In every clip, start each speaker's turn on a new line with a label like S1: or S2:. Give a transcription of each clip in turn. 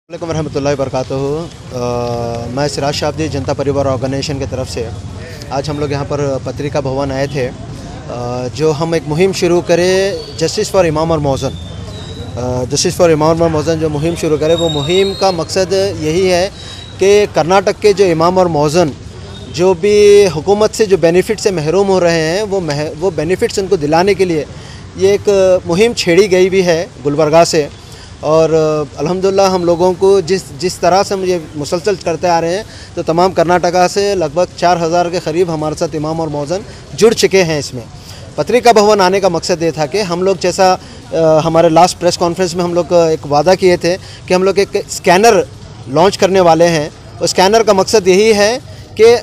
S1: वालेकुम रहमतुल्लाहि वबरकातुहू। मैं सिराज शाब्दी जनता परिवार ऑर्गेनाइजेशन की तरफ से आज हम लोग यहाँ पर पत्रिका भवन आए थे। जो हम एक मुहिम शुरू करें जस्टिस फॉर इमाम और मौज़न, जस्टिस फॉर इमाम और मौज़न जो मुहिम शुरू करें, वो मुहिम का मकसद यही है कि कर्नाटक के जो इमाम और मौज़न जो भी हुकूमत से जो बेनिफिट से महरूम हो रहे हैं वो बेनिफिट्स उनको दिलाने के लिए ये एक मुहिम छेड़ी गई भी है गुलबर्गा से। और अल्हम्दुलिल्लाह हम लोगों को जिस तरह से हम ये मुसलसल करते आ रहे हैं, तो तमाम कर्नाटका से लगभग 4000 के करीब हमारे साथ इमाम और मौज़न जुड़ चुके हैं। इसमें पत्रिका भवन आने का मकसद ये था कि हम लोग जैसा हमारे लास्ट प्रेस कॉन्फ्रेंस में हम लोग एक वादा किए थे कि हम लोग एक स्कैनर लॉन्च करने वाले हैं। उस स्कैनर का मकसद यही है कि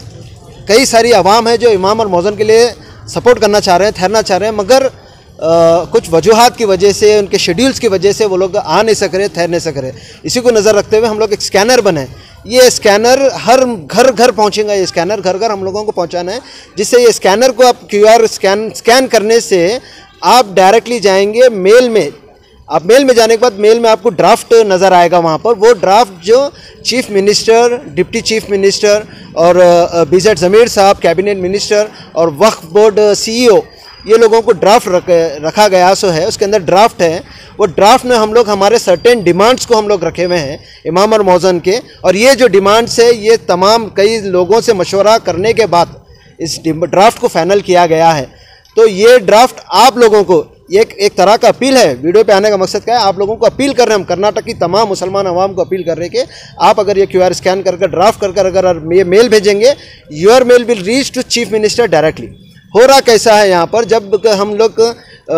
S1: कई सारी आवाम है जो इमाम और मौज़न के लिए सपोर्ट करना चाह रहे हैं, ठहरना चाह रहे हैं, मगर कुछ वजूहात की वजह से, उनके शेड्यूल्स की वजह से वो लोग आ नहीं सक रहे, ठहर नहीं सक रहे। इसी को नज़र रखते हुए हम लोग एक स्कैनर बने। ये स्कैनर हर घर पहुंचेगा। ये स्कैनर घर हम लोगों को पहुंचाना है, जिससे ये स्कैनर को आप QR स्कैन करने से आप डायरेक्टली जाएंगे मेल में। आप मेल में जाने के बाद मेल में आपको ड्राफ्ट नज़र आएगा। वहाँ पर वो ड्राफ्ट जो chief minister, deputy chief minister और BZ ज़मीर साहब कैबिनेट मिनिस्टर और वक्फ बोर्ड CEO, ये लोगों को ड्राफ्ट रखा गया सो है। उसके अंदर ड्राफ्ट है। वो ड्राफ्ट में हम लोग हमारे सर्टेन डिमांड्स को हम लोग रखे हुए हैं इमाम और मौज़न के। और ये जो डिमांड्स है ये तमाम कई लोगों से मशवरा करने के बाद इस ड्राफ्ट को फाइनल किया गया है। तो ये ड्राफ्ट आप लोगों को एक तरह का अपील है। वीडियो पे आने का मकसद क्या है, आप लोगों को अपील कर रहे हैं, हम कर्नाटक की तमाम मुसलमान अवाम को अपील कर रहे हैं कि आप अगर ये QR स्कैन कर ड्राफ्ट कर अगर ये मेल भेजेंगे, your mail will reach to chief minister directly. हो रहा कैसा है यहाँ पर, जब हम लोग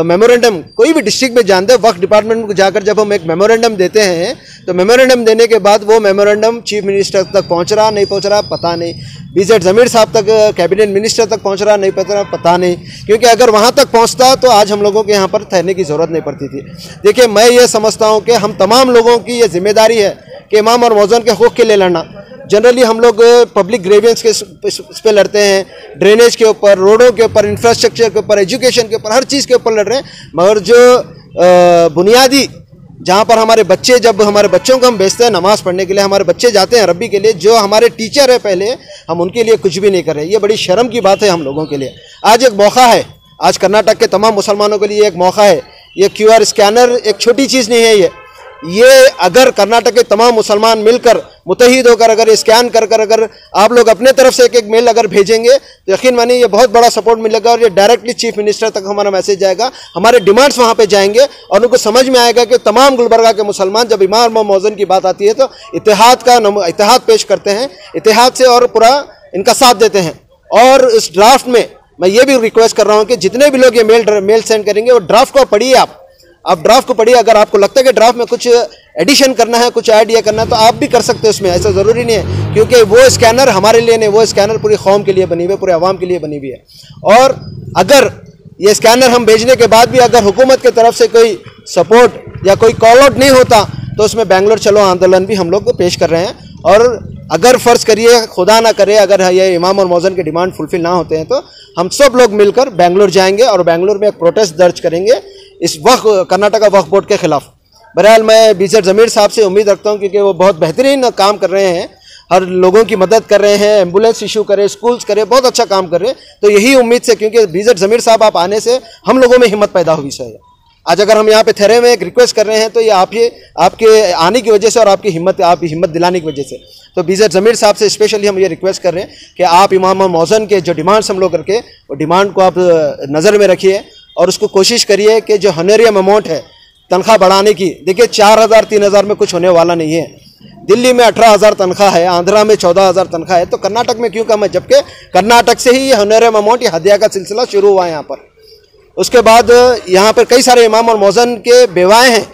S1: मेमोरेंडम कोई भी डिस्ट्रिक्ट में जानते हैं, वक्फ डिपार्टमेंट को जाकर जब हम एक मेमोरेंडम देते हैं, तो मेमोरेंडम देने के बाद वो मेमोरेंडम चीफ मिनिस्टर तक पहुँच रहा नहीं पहुँच रहा पता नहीं, BZ ज़मीर साहब तक, कैबिनेट मिनिस्टर तक पहुँच रहा नहीं पता नहीं। क्योंकि अगर वहाँ तक पहुँचता तो आज हम लोगों के यहाँ पर ठहरने की ज़रूरत नहीं पड़ती थी। देखिए, मैं ये समझता हूँ कि हम तमाम लोगों की ये जिम्मेदारी है कि इमाम और मौज़न के हक़ के लिए लड़ना। जनरली हम लोग पब्लिक ग्रेवियंस के इस पे लड़ते हैं, ड्रेनेज के ऊपर, रोडों के ऊपर, इंफ्रास्ट्रक्चर के ऊपर, एजुकेशन के ऊपर, हर चीज़ के ऊपर लड़ रहे हैं। मगर जो बुनियादी, जहाँ पर हमारे बच्चे, जब हमारे बच्चों को हम भेजते हैं नमाज़ पढ़ने के लिए, हमारे बच्चे जाते हैं अरबी के लिए, जो हमारे टीचर है पहले, हम उनके लिए कुछ भी नहीं कर रहे। ये बड़ी शर्म की बात है हम लोगों के लिए। आज एक मौका है, आज कर्नाटक के तमाम मुसलमानों के लिए एक मौका है। ये QR स्कैनर एक छोटी चीज़ नहीं है। ये अगर कर्नाटक के तमाम मुसलमान मिलकर मुतहिद होकर अगर ये स्कैन कर अगर आप लोग अपने तरफ से एक मेल अगर भेजेंगे, तो यकीन मानिए ये बहुत बड़ा सपोर्ट मिलेगा और ये डायरेक्टली चीफ मिनिस्टर तक हमारा मैसेज जाएगा। हमारे डिमांड्स वहाँ पे जाएंगे और उनको समझ में आएगा कि तमाम गुलबर्गा के मुसलमान जब इमाम और मौज़न की बात आती है तो इत्तेहाद पेश करते हैं, इत्तेहाद से और पूरा इनका साथ देते हैं। और इस ड्राफ्ट में मैं ये भी रिक्वेस्ट कर रहा हूँ कि जितने भी लोग ये मेल सेंड करेंगे, वो ड्राफ्ट को पढ़िए। आप ड्राफ्ट को पढ़िए। अगर आपको लगता है कि ड्राफ्ट में कुछ एडिशन करना है, कुछ ऐड करना है, तो आप भी कर सकते हैं उसमें। ऐसा ज़रूरी नहीं है, क्योंकि वो स्कैनर हमारे लिए नहीं, वो स्कैनर पूरी कौम के लिए बनी हुई है, पूरे अवाम के लिए बनी हुई है। और अगर ये स्कैनर हम भेजने के बाद भी अगर हुकूमत की तरफ से कोई सपोर्ट या कोई कॉल आउट नहीं होता, तो उसमें बेंगलोर चलो आंदोलन भी हम लोग पेश कर रहे हैं। और अगर फ़र्ज़ करिए, खुदा ना करे, अगर ये इमाम और मौज़न के डिमांड फुलफिल ना होते हैं, तो हम सब लोग मिलकर बेंगलोर जाएंगे और बेंगलोर में एक प्रोटेस्ट दर्ज करेंगे इस कर्नाटका वक्फ बोर्ड के खिलाफ। बहरहाल मैं BZ ज़मीर साहब से उम्मीद रखता हूँ, क्योंकि वो बहुत बेहतरीन काम कर रहे हैं, हर लोगों की मदद कर रहे हैं, एम्बुलेंस इशू करे, स्कूल्स करे, बहुत अच्छा काम कर रहे हैं। तो यही उम्मीद से, क्योंकि BZ ज़मीर साहब आप आने से हम लोगों में हिम्मत पैदा हुई है। आज अगर हम यहाँ पे ठहरे में एक रिक्वेस्ट कर रहे हैं, तो ये आपके आने की वजह से और आपकी हिम्मत दिलाने की वजह से। तो BZ ज़मीर साहब से स्पेशली हम ये रिक्वेस्ट कर रहे हैं कि आप इमाम और मौज़न के जो डिमांड्स हम लोग करके, वो डिमांड को आप नज़र में रखिए और उसको कोशिश करिए कि जो हनरियम अमाउंट है तनख्वाह बढ़ाने की। देखिए, 4000 3000 में कुछ होने वाला नहीं है। दिल्ली में 18,000 तनख्वाह है, आंध्रा में 14,000 तनख्वाह है, तो कर्नाटक में क्यों कम है? जबकि कर्नाटक से ही ये हनरियम अमाउंट, ये हदिया का सिलसिला शुरू हुआ है यहाँ पर। उसके बाद यहाँ पर कई सारे इमाम और मौज़न के बेवाएँ हैं।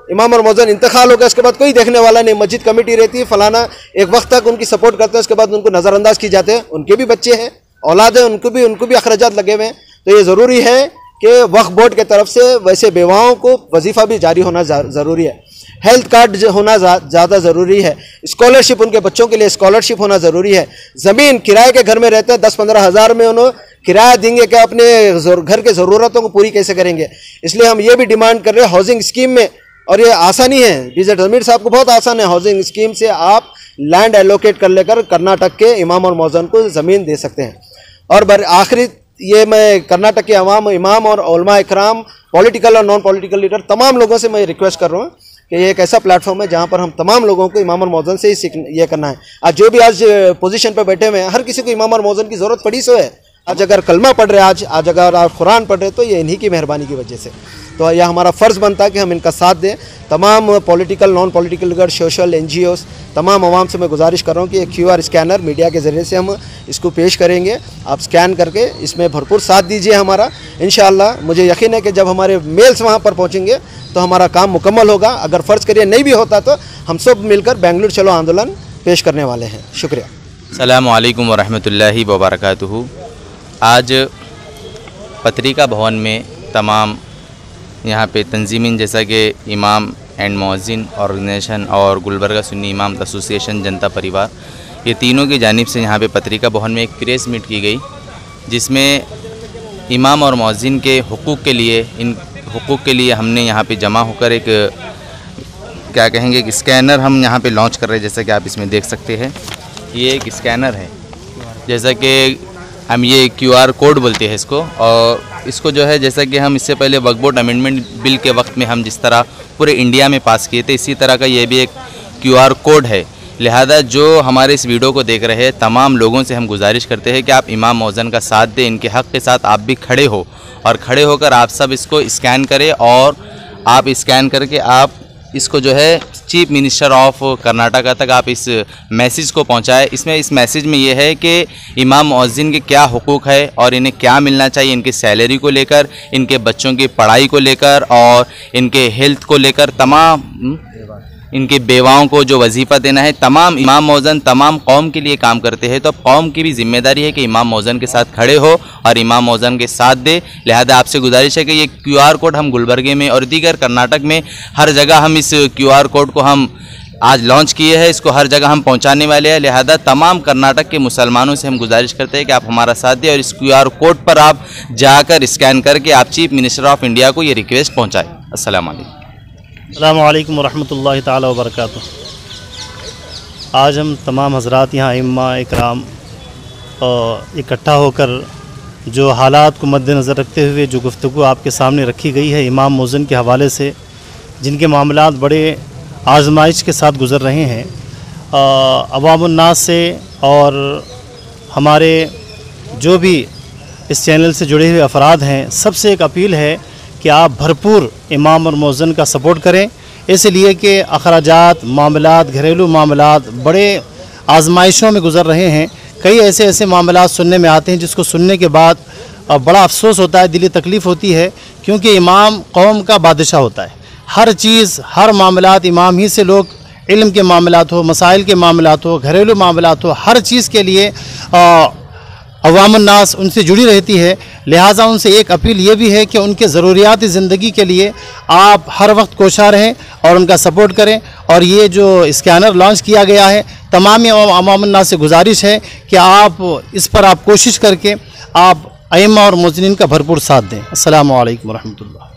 S1: इमाम और मौज़न इंतकाल हो गया, उसके बाद कोई देखने वाला नहीं। मस्जिद कमेटी रहती है, फलाना एक वक्त तक उनकी सपोर्ट करते हैं, उसके बाद उनको नज़रअंदाज की जाते हैं। उनके भी बच्चे हैं, औलाद हैं, उनको भी अखराजात लगे हुए हैं। तो ये ज़रूरी है कि वक्फ बोर्ड के तरफ से वैसे बेवाओं को वजीफ़ा भी जारी होना ज़रूरी है। हेल्थ कार्ड होना ज़्यादा ज़रूरी है। स्कॉलरशिप, उनके बच्चों के लिए स्कॉलरशिप होना ज़रूरी है। ज़मीन किराए के घर में रहते हैं, 10-15 हज़ार में उन्होंने किराया देंगे क्या? अपने घर के ज़रूरतों को पूरी कैसे करेंगे? इसलिए हम ये भी डिमांड कर रहे हैं हाउसिंग स्कीम में और ये आसानी है, डीजे जमीर साहब को बहुत आसान है, हाउसिंग स्कीम से आप लैंड एलोकेट कर लेकर कर्नाटक के इमाम और मौज़न को ज़मीन दे सकते हैं। और आखिरी ये मैं कर्नाटक के अवाम, इमाम और उलमा इकराम, पॉलिटिकल और नॉन पॉलिटिकल लीडर, तमाम लोगों से मैं रिक्वेस्ट कर रहा हूँ कि ये एक ऐसा प्लेटफॉर्म है जहाँ पर हम तमाम लोगों को इमाम और मौज़न से ही ये करना है। आज जो भी आज पोजीशन पर बैठे हुए हैं, हर किसी को इमाम और मौज़न की ज़रूरत पड़ी सो है। आज अगर कलमा पढ़ रहे हैं, आज अगर आप कुरान पढ़ रहे हैं, तो ये इन्हीं की मेहरबानी की वजह से। तो यह हमारा फ़र्ज़ बनता है कि हम इनका साथ दें। तमाम political, non political leader, social NGOs, तमाम आवाम से मैं गुजारिश कर रहा हूँ कि एक QR स्कैनर मीडिया के ज़रिए से हम इसको पेश करेंगे। आप स्कैन करके इसमें भरपूर साथ दीजिए हमारा। इंशाअल्लाह मुझे यकीन है कि जब हमारे मेल्स वहाँ पर पहुँचेंगे तो हमारा काम मुकम्मल होगा। अगर फ़र्ज़ करिए नहीं भी होता तो हम सब मिलकर बेंगलुरु चलो आंदोलन पेश करने वाले हैं। शुक्रिया।
S2: अस्सलामु अलैकुम वरहमतुल्लाहि वबरकातुहू। आज पत्रिका भवन में तमाम यहाँ पे तंजीमिन जैसा कि इमाम एंड मौज़िन ऑर्गेनाइजेशन और गुलबर्गा सुन्नी इमाम एसोसिएशन जनता परिवार, ये तीनों की जानिब से यहाँ पे पत्रिका भवन में एक प्रेस मीट की गई, जिसमें इमाम और मौज़िन के हुकूक़ के लिए, इन हुकूक़ के लिए हमने यहाँ पे जमा होकर एक क्या कहेंगे एक स्कैनर हम यहाँ पे लॉन्च कर रहे हैं। जैसा कि आप इसमें देख सकते हैं, ये एक स्कैनर है, जैसा कि हम ये QR कोड बोलते हैं इसको। और इसको जो है, जैसा कि हम इससे पहले वक्फ बोर्ड अमेंडमेंट बिल के वक्त में हम जिस तरह पूरे इंडिया में पास किए थे, इसी तरह का ये भी एक QR कोड है। लिहाजा जो हमारे इस वीडियो को देख रहे हैं तमाम लोगों से हम गुजारिश करते हैं कि आप इमाम मौज़न का साथ दें, इनके हक़ के साथ आप भी खड़े हो, और खड़े होकर आप सब इसको स्कैन करें, और आप स्कैन करके आप इसको जो है चीफ मिनिस्टर ऑफ कर्नाटका तक आप इस मैसेज को पहुंचाएं। इसमें इस मैसेज में ये है कि इमाम मौज़िन के क्या हुकूक है और इन्हें क्या मिलना चाहिए, इनकी सैलरी को लेकर, इनके बच्चों की पढ़ाई को लेकर और इनके हेल्थ को लेकर, तमाम इनके बेवाओं को जो वजीफ़ा देना है। तमाम इमाम मौज़न तमाम कौम के लिए काम करते हैं, तो कौम की भी जिम्मेदारी है कि इमाम मौज़न के साथ खड़े हो और इमाम मौज़न के साथ दे। लिहाजा आपसे गुजारिश है कि ये QR कोड हम गुलबर्गे में और दीगर कर्नाटक में हर जगह हम इस QR कोड को हम आज लॉन्च किए हैं, इसको हर जगह हम पहुंचाने वाले हैं। लिहाजा तमाम कर्नाटक के मुसलमानों से हम गुजारिश करते हैं कि आप हमारा साथ दें और इस QR कोड पर आप जाकर स्कैन करके आप चीफ मिनिस्टर ऑफ इंडिया को ये रिक्वेस्ट पहुँचाएँ। अस्सलाम वालेकुम।
S3: अस्सलामु अलैकुम वरहमतुल्लाहि ताला वबरकातुहू। आज हम तमाम हज़रात यहाँ इम्मा इकराम इकट्ठा होकर जो हालात को मद्देनज़र रखते हुए जो गुफ्तगू आपके सामने रखी गई है इमाम मौज़िन के हवाले से, जिनके मामलात बड़े आजमाइश के साथ गुज़र रहे हैं, अवामुन्नास से और हमारे जो भी इस चैनल से जुड़े हुए अफराद हैं, सबसे एक अपील है कि आप भरपूर इमाम और मौज़िन का सपोर्ट करें, इसलिए कि अखराजात, मामलात, घरेलू मामलात बड़े आजमाइशों में गुज़र रहे हैं। कई ऐसे मामलात सुनने में आते हैं जिसको सुनने के बाद बड़ा अफसोस होता है, दिली तकलीफ़ होती है, क्योंकि इमाम कौम का बादशाह होता है। हर चीज़, हर मामलात इमाम ही से लोग, इल्म के मामलात हो, मसाइल के मामलात हो, घरेलू मामलात हो, हर चीज़ के लिए अवामुन्नास उनसे जुड़ी रहती है। लिहाजा उनसे एक अपील ये भी है कि उनके ज़रूरियात ज़िंदगी के लिए आप हर वक्त कोशा रहें और उनका सपोर्ट करें। और ये जो स्कैनर लॉन्च किया गया है, तमाम अवामुन्नास से गुजारिश है कि आप इस पर आप कोशिश करके आप अइम्मा और मुज़्निन का भरपूर साथ दें। अस्सलामु अलैकुम वरहमतुल्लाह।